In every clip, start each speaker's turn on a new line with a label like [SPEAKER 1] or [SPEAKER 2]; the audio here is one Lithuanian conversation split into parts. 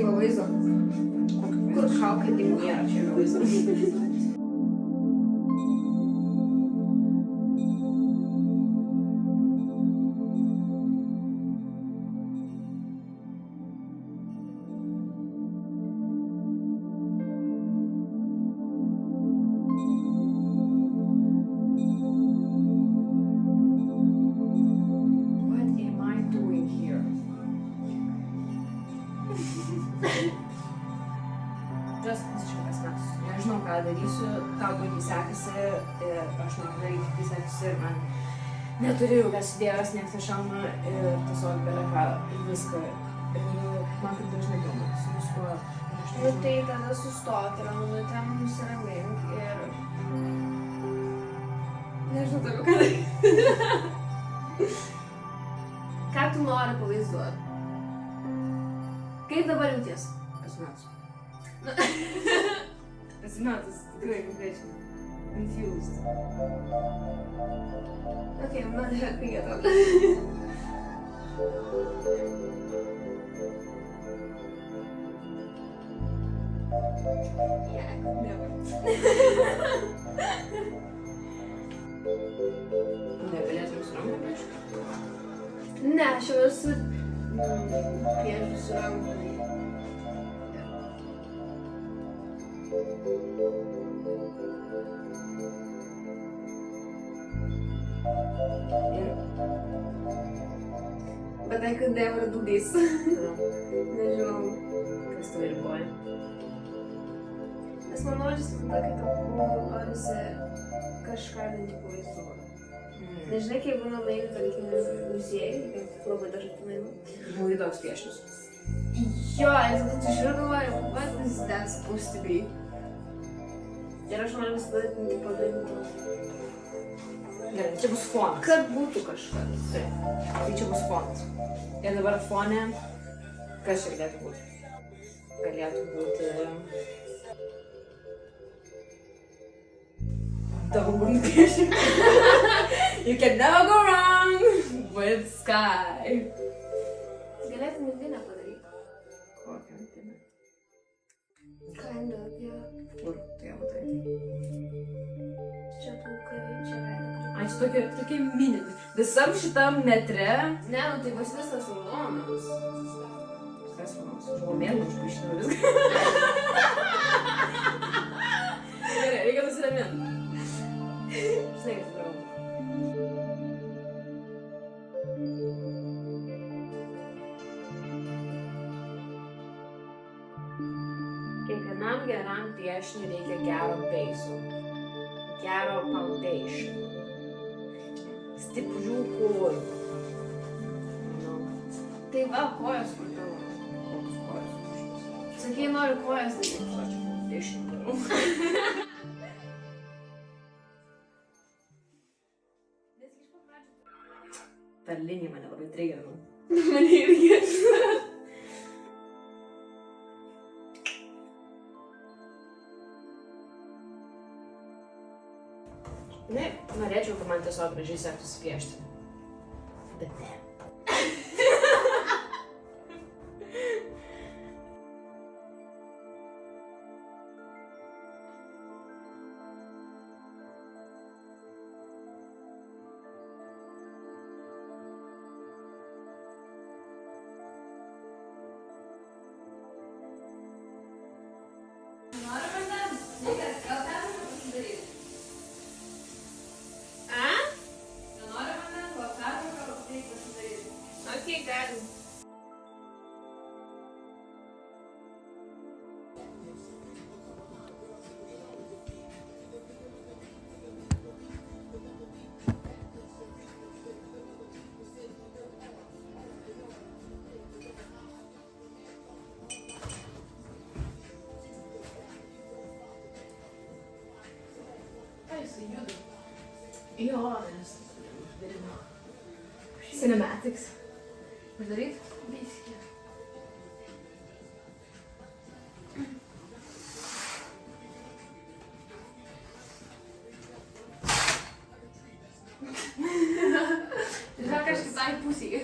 [SPEAKER 1] va vaizdo. Kur šaukia, tai nėra čia vaizdo. Nežinau, ką darysiu, tau puikiai sekasi ir aš noriu daryti, kai sekasi ir man neturiu jokios idėjos, nieks nešauna ir tiesiog bėra ką viską. Ir man kaip dažnai būna su viskuo.
[SPEAKER 2] Nu tai tada sustok ir minutėm nusiramink ir... Nežinau toliau, ką daryti. Ką tu nori pavaizduoti? Kaip dabar jauties?
[SPEAKER 1] Pasimetus. Pasimetus, tikrai konkrečiai. Confused.
[SPEAKER 2] Okay, I'm not helping at all. Yeah, I could never.
[SPEAKER 1] Negalėtum su rankom prieš?
[SPEAKER 2] Ne, aš jau esu prieš su rankom. But I could never do this. Nežinau.
[SPEAKER 1] Kas tave riboja?
[SPEAKER 2] Nes man norisi tada, kai tau norisi kažką bent jau pavaizduoti. Nežinai, kaip būna nueini, tarkim, muziejai, kaip labai dažnai tu nueini.
[SPEAKER 1] Būdai toks piešinius.
[SPEAKER 2] Jo, ir tada tu žiūri galvoji, what is that supposed to be? Ir aš noriu visada tai padaryti.
[SPEAKER 1] Gerai, čia bus fonas.
[SPEAKER 2] Kad būtų kažkas.
[SPEAKER 1] Taip, tai čia bus fonas. Ir dabar fone, kas čia galėtų būti? Galėtų būti... Daugum piešinių. You can never go wrong with sky.
[SPEAKER 2] Galėtum medinę padaryti.
[SPEAKER 1] Kokią medinę?
[SPEAKER 2] Kind of, yeah.
[SPEAKER 1] Kur tu ją matai?
[SPEAKER 2] Čia plaukai, čia veidą.
[SPEAKER 1] Ai, čia tokie mini. Visam šitam metre...
[SPEAKER 2] Ne, nu tai bus visas raudonas.
[SPEAKER 1] Kas manos? Žuomėlų užpaišinau viską. Gerai, reikia nusiramint. Žinai, kas darau. Kiekvienam geram piešiniui reikia gero beiso. Gero foundation. Stiprių kojų.
[SPEAKER 2] Tai va, kojos kur tavo.
[SPEAKER 1] Kokios kojos?
[SPEAKER 2] Sakei, noriu kojas daryti.
[SPEAKER 1] Žodžiu, foundation darau. Ta linija mane labai trigerina.
[SPEAKER 2] Mane irgi.
[SPEAKER 1] Ne, norėčiau, kad man tiesiog gražiai sektųsi piešti. Bet ne.
[SPEAKER 2] Nori vandens? Gal pertrauką pasidaryti? Nenori vandens, gal pertrauką reikia pasidaryti? Okay, galim.
[SPEAKER 1] Jo, nes darimo. Cinematics. Uždaryt?
[SPEAKER 2] Biskį. Gal kažkitai pusėje.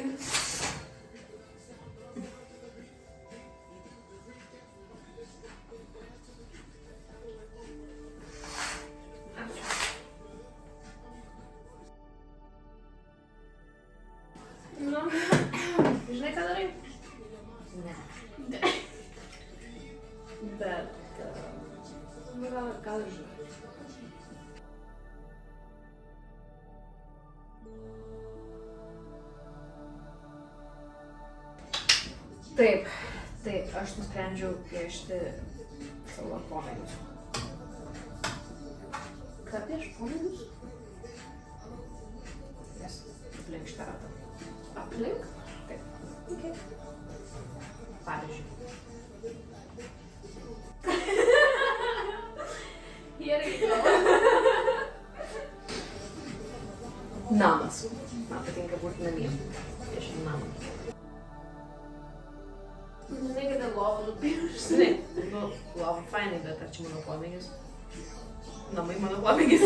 [SPEAKER 2] Nu, žinai, ką darai?
[SPEAKER 1] Ne.
[SPEAKER 2] Bet, nu, gal ir žinai.
[SPEAKER 1] Taip, aš nusprendžiau piešti savo pomėgius.
[SPEAKER 2] Ką pieš pomėgius?
[SPEAKER 1] Nes aplink šitą ratą.
[SPEAKER 2] Aplink?
[SPEAKER 1] Taip.
[SPEAKER 2] Okay.
[SPEAKER 1] Pavyzdžiui.
[SPEAKER 2] Here we go.
[SPEAKER 1] Namas. Man patinka būti namie. Piešiu namą.
[SPEAKER 2] Žinai, kad lovą nupiešti.
[SPEAKER 1] Žinai, nu, lova fainai, bet ar čia mano pomėgis? Namai mano pomėgis.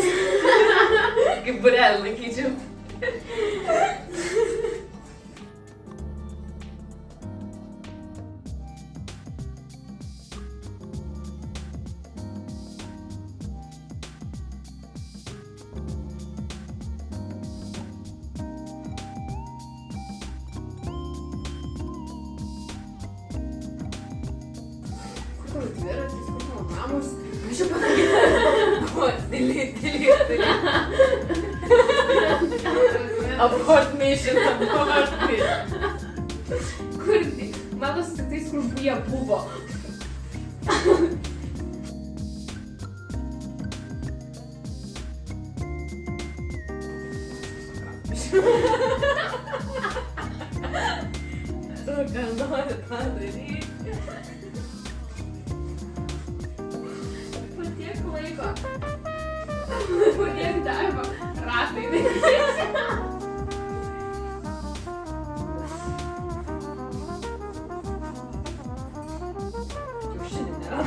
[SPEAKER 1] Kaip burelį laikyčiau.
[SPEAKER 2] Kur dviratis, kur tavo namus?
[SPEAKER 1] Aš jau pagalvojau. Delete. Abort mission.
[SPEAKER 2] Kur? Matos tik tais, kur jie buvo.
[SPEAKER 1] Tu ką nori tą daryti?
[SPEAKER 2] Po tiek laiko. Po tiek darbo. Ratai negrįžti.
[SPEAKER 1] Kiaušinį nėra.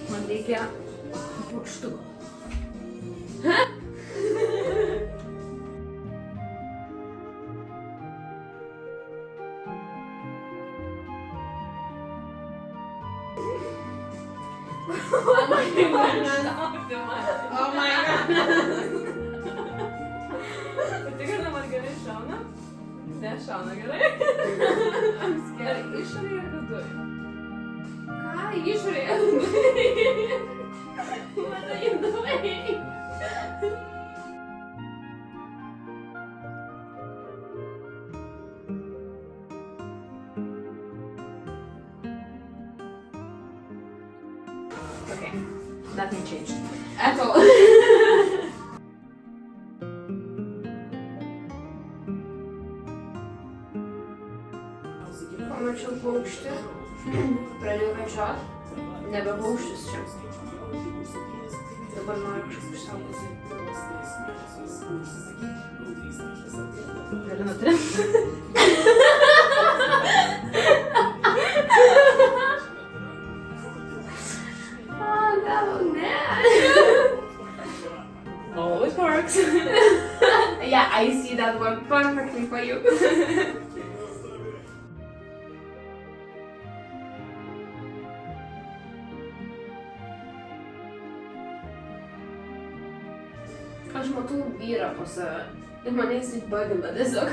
[SPEAKER 1] Man reikia purkštuko.
[SPEAKER 2] Oh my god.
[SPEAKER 1] Oh my god. Patikrina, man gerai šauna? Ne, šauna gerai. Gerai, išorėje ir viduje.
[SPEAKER 2] Ką išorėje? Mano induvai.
[SPEAKER 1] Okay, nothing changed.
[SPEAKER 2] At all. Pamačiau paukštį, pradėjau večiot, nebe paukštis čia. Dabar noriu kažkaip išsaugoti.
[SPEAKER 1] Gali nutrinti.
[SPEAKER 2] Gal ne.
[SPEAKER 1] Always works.
[SPEAKER 2] Yeah, I see that work perfectly for you. Aš matau vyrą po save ir mane jis įbagina tiesiog.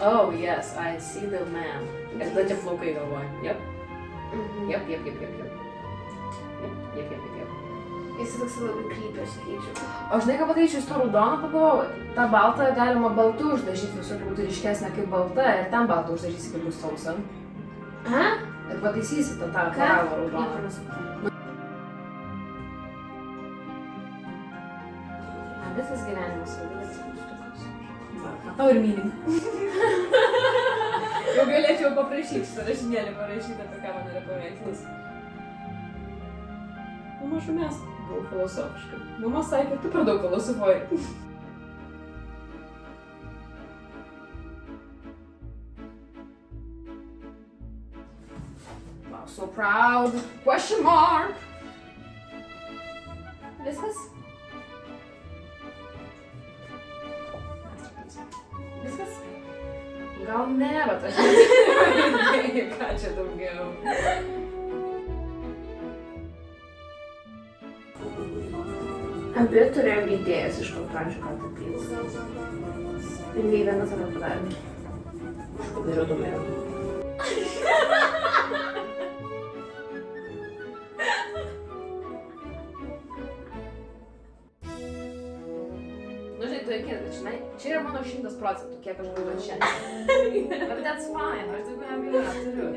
[SPEAKER 1] Oh yes, I see the man. Ir tada čia plaukai galvoja. Yep. Yep.
[SPEAKER 2] Jis toks labai krypė, sakyčiau.
[SPEAKER 1] O žinai, ką padaryčiau, iš to raudono pagalvojau, tą baltą galima baltu uždažyti, visokių būtų ryškesnė kaip balta ir ten baltą uždažysi kaip bus sausa.
[SPEAKER 2] Aha?
[SPEAKER 1] Ir pataisysi tą koralą raudoną. Visas gyvenimas raudonas. Matau ir mylim. Jau galėčiau paprašyti šitą rašinėlį parašyti, apie ką man yra paveikslas. Nu, mažumės buvau filosofiška. Mama sakė, tu per daug filosofuoji. Wow, so proud. Question mark. Viskas? Viskas? Gal ne, bet aš nežinau, ką čia daugiau.
[SPEAKER 2] Abi turėjom idėjas iš kontračių, ką tapyti. Ir nei viena to nepadarė. Padariau domėjau.
[SPEAKER 1] Nu, žinai, tu reikėt, bet žinai, čia yra mano 100%, kiek aš galiu šiandien. But that's fine, aš daugiau nebijau neturiu.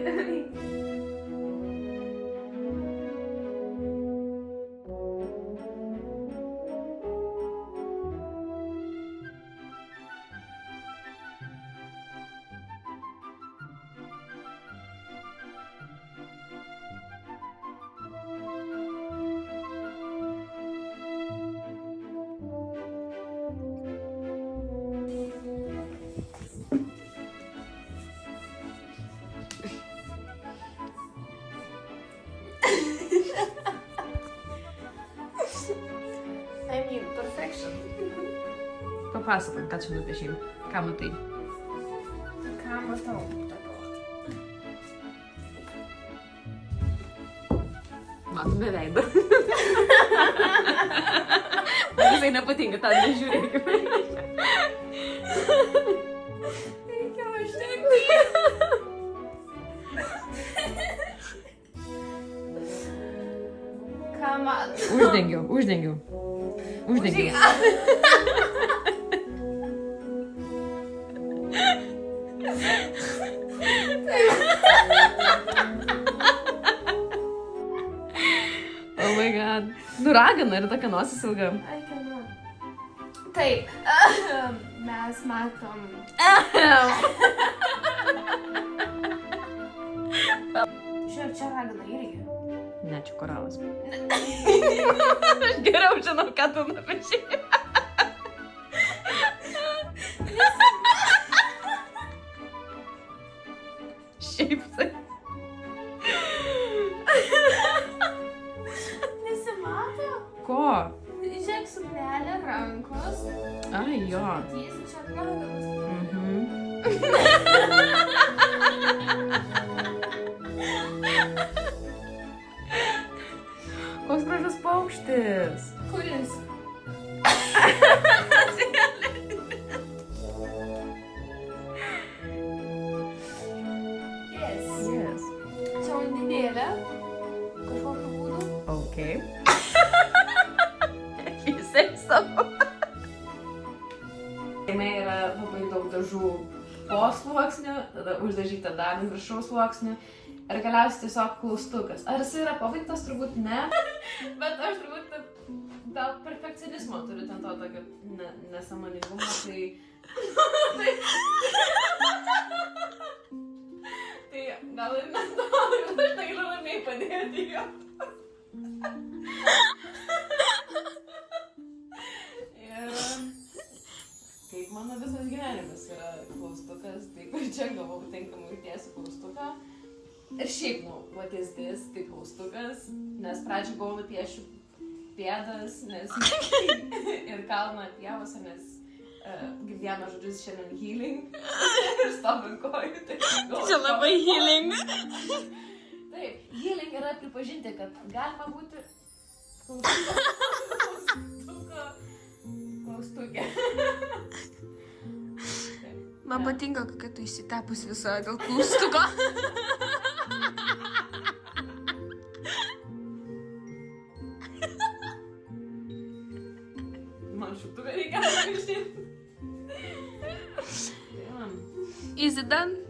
[SPEAKER 2] I mean, perfection.
[SPEAKER 1] Papasakok, ką čia nupiešim, ką matai.
[SPEAKER 2] Ką matau?
[SPEAKER 1] Matome veidą. Man visai nepatinka, tą nežiūrėkime.
[SPEAKER 2] Reikia uždegti. Ką matau?
[SPEAKER 1] Uždengiau. Oh my god. Nu ragana ir tokia nosis ilga.
[SPEAKER 2] I cannot. Taip, mes matom. Žiūrėk, čia ragana irgi.
[SPEAKER 1] Ne, čia koralas. Aš geriau žinau, ką tu nupiešei. Šiaip tai.
[SPEAKER 2] Nesimato?
[SPEAKER 1] Ko?
[SPEAKER 2] Žiūrėk, suknelė, rankos.
[SPEAKER 1] Ai, jo.
[SPEAKER 2] Jis čia raganas.
[SPEAKER 1] Koks gražus paukštis.
[SPEAKER 2] Kuris? Yes. Čia undinėlė. Kažkokiu būdu.
[SPEAKER 1] Okay. Jisai savo. Jame yra labai daug dažų po sluoksnių, tada uždažyta dar ant viršaus sluoksnių ir galiausiai tiesiog klaustukas. Ar jis yra pabaigtas? Turbūt ne. Bet aš turbūt gal perfekcionizmo turiu ten to tokio nesąmoningumo, tai... Tai gal ir ne to, aš negaliu ramiai padėti jo. Ir kaip mano visas gyvenimas yra klaustukas, taip ir čia galvau tinkamai įdėsiu klaustuką. Ir šiaip, what is this, tai klaustukas, nes pradžioj buvau nupiešiu pėdas, nes ir kalną pievose, nes girdėjome žodžius šiandien healing ir stovint kojų, tai galvoju.
[SPEAKER 2] Čia labai healing.
[SPEAKER 1] Taip, healing yra pripažinti, kad galima būti klaustukė.
[SPEAKER 2] Man patinka, kad tu įsitepus visą dėl klaustuko.
[SPEAKER 1] Man šutuvę reikia rašyti.
[SPEAKER 2] Is it done?